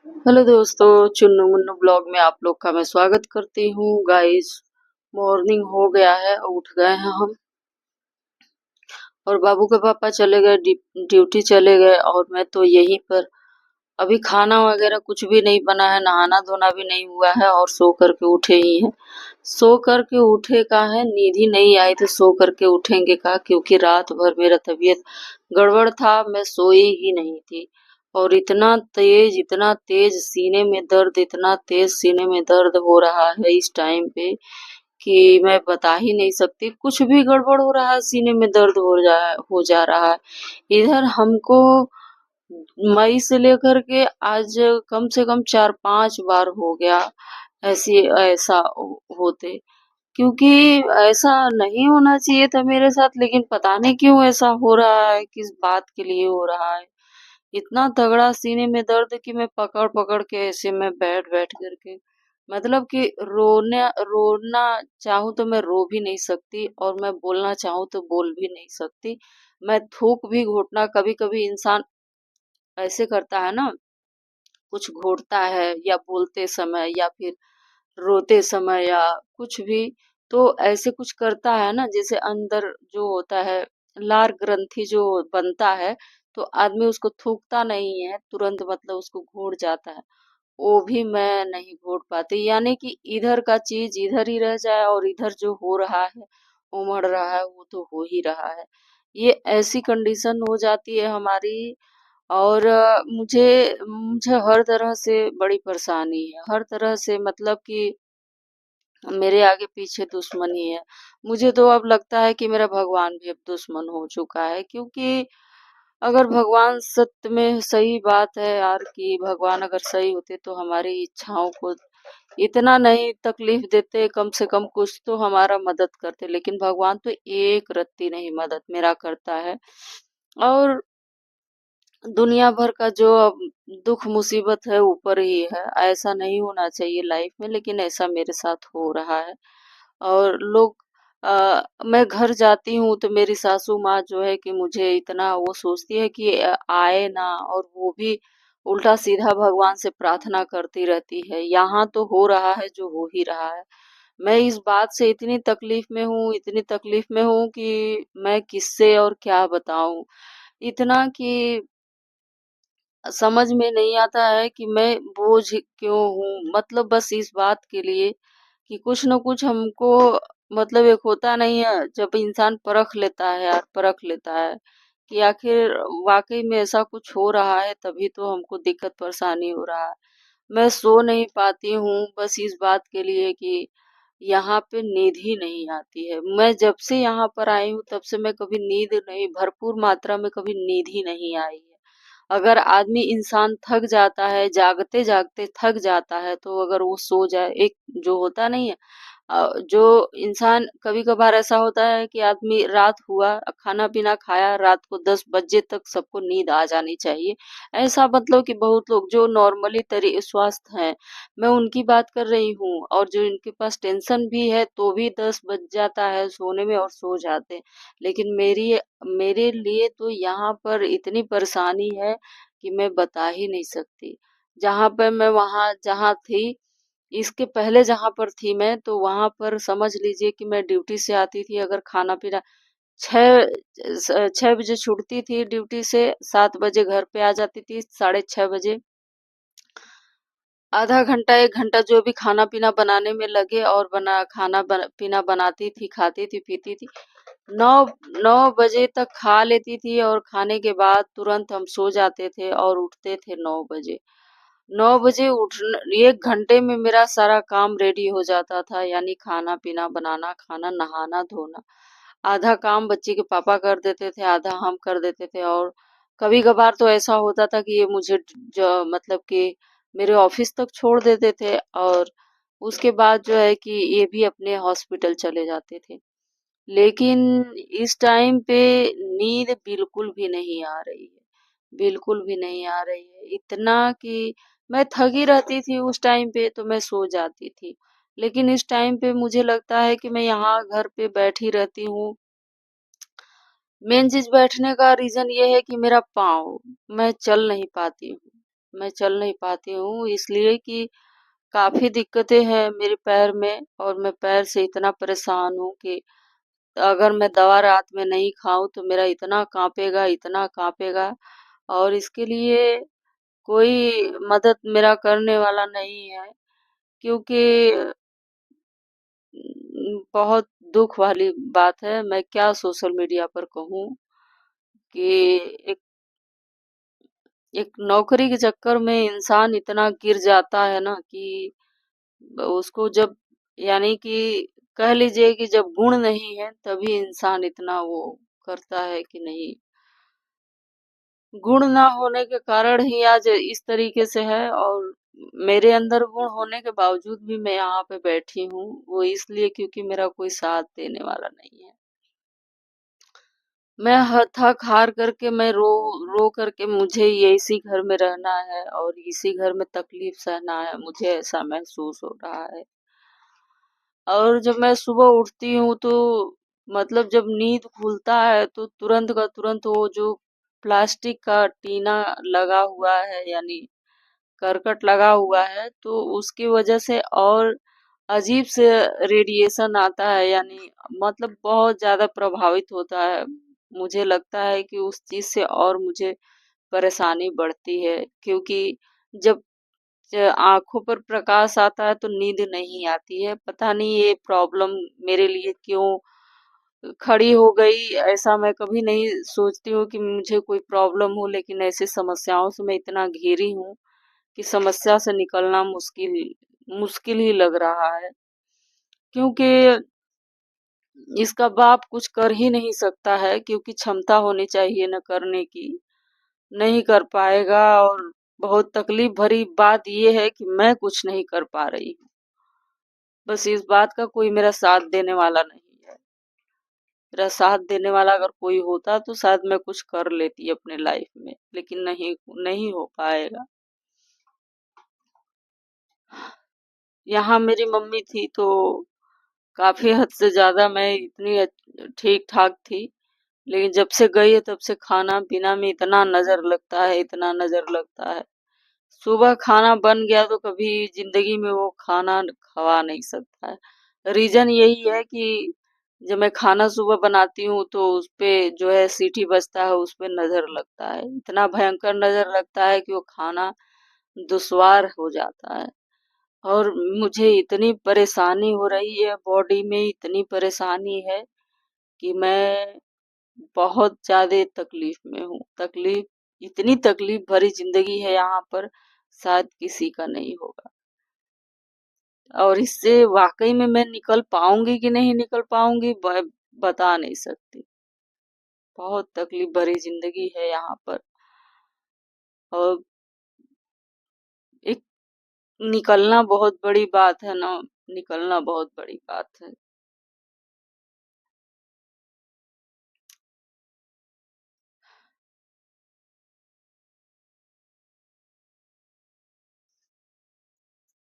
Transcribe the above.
Hello दोस्तों, Chunnu Munnu blog में आप लोग का मैं स्वागत करती हूँ। गाइस, मॉर्निंग हो गया है, उठ गए हैं हम और बाबू के पापा चले गए ड्यूटी चले गए और मैं तो यहीं पर अभी खाना वगैरह कुछ भी नहीं बना है, नहाना धोना भी नहीं हुआ है और सो करके उठे ही हैं। सो करके उठे का है, नींद ही नहीं आई तो सो करके उठेंगे का, क्योंकि रात भर मेरा तबीयत गड़बड़ था, मैं सोई ही नहीं थी। और इतना तेज सीने में दर्द, इतना तेज सीने में दर्द हो रहा है इस टाइम पे कि मैं बता ही नहीं सकती। कुछ भी गड़बड़ हो रहा है, सीने में दर्द हो जा रहा है। इधर हमको मई से लेकर के आज कम से कम 4-5 बार हो गया ऐसा होते, क्योंकि ऐसा नहीं होना चाहिए था मेरे साथ, लेकिन पता नहीं क्यों ऐसा हो रहा है, किस बात के लिए हो रहा है। इतना तगड़ा सीने में दर्द कि मैं पकड़-पकड़ के ऐसे में बैठ-बैठ करके, मतलब कि रोना रोना चाहूँ तो मैं रो भी नहीं सकती और मैं बोलना चाहूँ तो बोल भी नहीं सकती। मैं थूक भी घोटना, कभी-कभी इंसान ऐसे करता है ना, कुछ घोटता है या बोलते समय या फिर रोते समय या कुछ भी, तो ऐसे कुछ करता है ना, जैसे अंदर जो होता है लार ग्रंथि जो बनता है, तो आदमी उसको थूकता नहीं है तुरंत, मतलब उसको घोट जाता है। वो भी मैं नहीं घोट पाती, यानी कि इधर का चीज इधर ही रह जाए और इधर जो हो रहा है, उमड़ रहा है, वो तो हो ही रहा है। ये ऐसी कंडीशन हो जाती है हमारी। और मुझे मुझे हर तरह से बड़ी परेशानी है, हर तरह से, मतलब कि मेरे आगे पीछे दुश्मनी है। मुझे तो अब लगता है कि मेरा भगवान भी अब दुश्मन हो चुका है, क्योंकि अगर भगवान सत्य में, सही बात है यार कि भगवान अगर सही होते तो हमारी इच्छाओं को इतना नहीं तकलीफ देते, कम से कम कुछ तो हमारा मदद करते, लेकिन भगवान तो एक रत्ती नहीं मदद मेरा करता है। और दुनिया भर का जो अब दुख मुसीबत है ऊपर ही है, ऐसा नहीं होना चाहिए लाइफ में, लेकिन ऐसा मेरे साथ हो रहा है। और मैं घर जाती हूँ तो मेरी सासू माँ जो है कि मुझे इतना वो सोचती है कि आए ना, और वो भी उल्टा सीधा भगवान से प्रार्थना करती रहती है। यहाँ तो हो रहा है जो हो ही रहा है। मैं इस बात से इतनी तकलीफ में हूँ, इतनी तकलीफ में हूँ कि मैं किससे और क्या बताऊँ। इतना कि समझ में नहीं आता है कि मैं बोझ क्यों हूँ, मतलब बस इस बात के लिए कि कुछ न कुछ हमको, मतलब एक होता नहीं है जब इंसान परख लेता है यार, परख लेता है कि आखिर वाकई में ऐसा कुछ हो रहा है, तभी तो हमको दिक्कत परेशानी हो रहा है। मैं सो नहीं पाती हूँ बस इस बात के लिए कि यहाँ पे नींद ही नहीं आती है। मैं जब से यहाँ पर आई हूँ तब से मैं कभी नींद नहीं, भरपूर मात्रा में कभी नींद ही नहीं आई है। अगर आदमी इंसान थक जाता है, जागते-जागते थक जाता है, तो अगर वो सो जाए, एक जो होता नहीं है, जो इंसान कभी-कभार ऐसा होता है कि आदमी रात हुआ, खाना-पीना खाया, रात को 10 बजे तक सबको नींद आ जानी चाहिए। ऐसा मतलब कि बहुत लोग जो नॉर्मली तरी स्वस्थ हैं, मैं उनकी बात कर रही हूँ, और जो इनके पास टेंशन भी है तो भी 10 बज जाता है सोने में और सो जाते हैं। लेकिन मेरे लिए तो यहाँ पर इतनी परेशानी है कि मैं बता ही नहीं सकती। जहाँ पे मैं वहाँ जहाँ थी, इसके पहले जहाँ पर थी मैं, तो वहाँ पर समझ लीजिए कि मैं ड्यूटी से आती थी, अगर खाना-पीना 6 बजे छूटती थी ड्यूटी से, 7 बजे घर पे आ जाती थी, साढ़े 6 बजे। आधा घंटा 1 घंटा जो भी खाना-पीना बनाने में लगे और पीना बनाती थी, खाती थी, पीती थी। 9 9 बजे तक खा लेती थी और खाने के बाद तुरंत हम सो जाते थे और उठते थे 9 बजे। 9 बजे 1 घंटे में मेरा सारा काम रेडी हो जाता था, यानी खाना-पीना बनाना, खाना, नहाना, धोना। आधा काम बच्ची के पापा कर देते थे, आधा हम कर देते थे। और कभी-कभार तो ऐसा होता था कि ये मुझे मतलब कि मेरे ऑफिस तक छोड़ देते थे, और उसके बाद जो है कि ये भी अपने हॉस्पिटल चले जाते थे। लेकिन इस टाइम पे नींद बिल्कुल भी नहीं आ रही है, बिल्कुल भी नहीं आ रही है। इतना कि मैं थकी रहती थी उस टाइम पे तो मैं सो जाती थी। लेकिन इस टाइम पे मुझे लगता है कि मैं यहाँ घर पे बैठी रहती हूँ। मेन चीज़ बैठने का रीज़न ये है कि मेरा पाँव, मैं चल नहीं पाती हूँ। मैं चल नहीं पाती हूँ, इसलिए कि काफ़ी दिक्कतें हैं मेरे पैर में और मैं पैर से इतना परेशान हूँ कि अगर मैं दवा रात में नहीं खाऊँ तो मेरा इतना काँपेगा और इसके लिए कोई मदद मेरा करने वाला नहीं है, क्योंकि बहुत दुःख वाली बात है। मैं क्या सोशल मीडिया पर कहूँ कि एक एक नौकरी के चक्कर में इंसान इतना गिर जाता है ना कि उसको जब यानी कि कह लीजिए कि जब गुण नहीं है तभी इंसान इतना वो करता है कि नहीं, गुण ना होने के कारण ही आज इस तरीके से है और मेरे अंदर गुण होने के बावजूद भी मैं यहाँ पे बैठी हूँ, वो इसलिए क्योंकि मेरा कोई साथ देने वाला नहीं है। मैं थक हार करके मैं रो रो करके मुझे ये इसी घर में रहना है और इसी घर में तकलीफ सहना है, मुझे ऐसा महसूस हो रहा है। और जब मैं सुबह उठती हूँ तो मतलब जब नींद खुलता है तो तुरंत का तुरंत वो जो प्लास्टिक का टीना लगा हुआ है यानी करकट लगा हुआ है तो उसकी वजह से और अजीब से रेडिएशन आता है यानी मतलब बहुत ज्यादा प्रभावित होता है। मुझे लगता है कि उस चीज से और मुझे परेशानी बढ़ती है, क्योंकि जब आंखों पर प्रकाश आता है तो नींद नहीं आती है। पता नहीं ये प्रॉब्लम मेरे लिए क्यों खड़ी हो गई, ऐसा मैं कभी नहीं सोचती हूँ कि मुझे कोई प्रॉब्लम हो, लेकिन ऐसी समस्याओं से मैं इतना घिरी हूँ कि समस्या से निकलना मुश्किल मुश्किल ही लग रहा है, क्योंकि इसका बाप कुछ कर ही नहीं सकता है, क्योंकि क्षमता होनी चाहिए न करने की, नहीं कर पाएगा। और बहुत तकलीफ भरी बात यह है कि मैं कुछ नहीं कर पा रही हूँ। बस इस बात का कोई मेरा साथ देने वाला नहीं है। मेरा साथ देने वाला अगर कोई होता तो शायद मैं कुछ कर लेती अपने लाइफ में, लेकिन नहीं नहीं हो पाएगा। यहाँ मेरी मम्मी थी तो काफी हद से ज्यादा मैं इतनी ठीक ठाक थी, लेकिन जब से गई है तब से खाना पीना में इतना नजर लगता है, इतना नजर लगता है। सुबह खाना बन गया तो कभी जिंदगी में वो खाना खवा नहीं सकता है। रीजन यही है कि जब मैं खाना सुबह बनाती हूँ तो उस पे जो है सीटी बजता है, उस पे नजर लगता है, इतना भयंकर नजर लगता है कि वो खाना दुश्वार हो जाता है। और मुझे इतनी परेशानी हो रही है, बॉडी में इतनी परेशानी है कि मैं बहुत ज्यादा तकलीफ में हूँ। इतनी तकलीफ भरी जिंदगी है यहाँ पर, शायद किसी का नहीं होगा। और इससे वाकई में मैं निकल पाऊंगी कि नहीं निकल पाऊंगी बता नहीं सकती। बहुत तकलीफ भरी जिंदगी है यहाँ पर और एक निकलना बहुत बड़ी बात है ना, निकलना बहुत बड़ी बात है।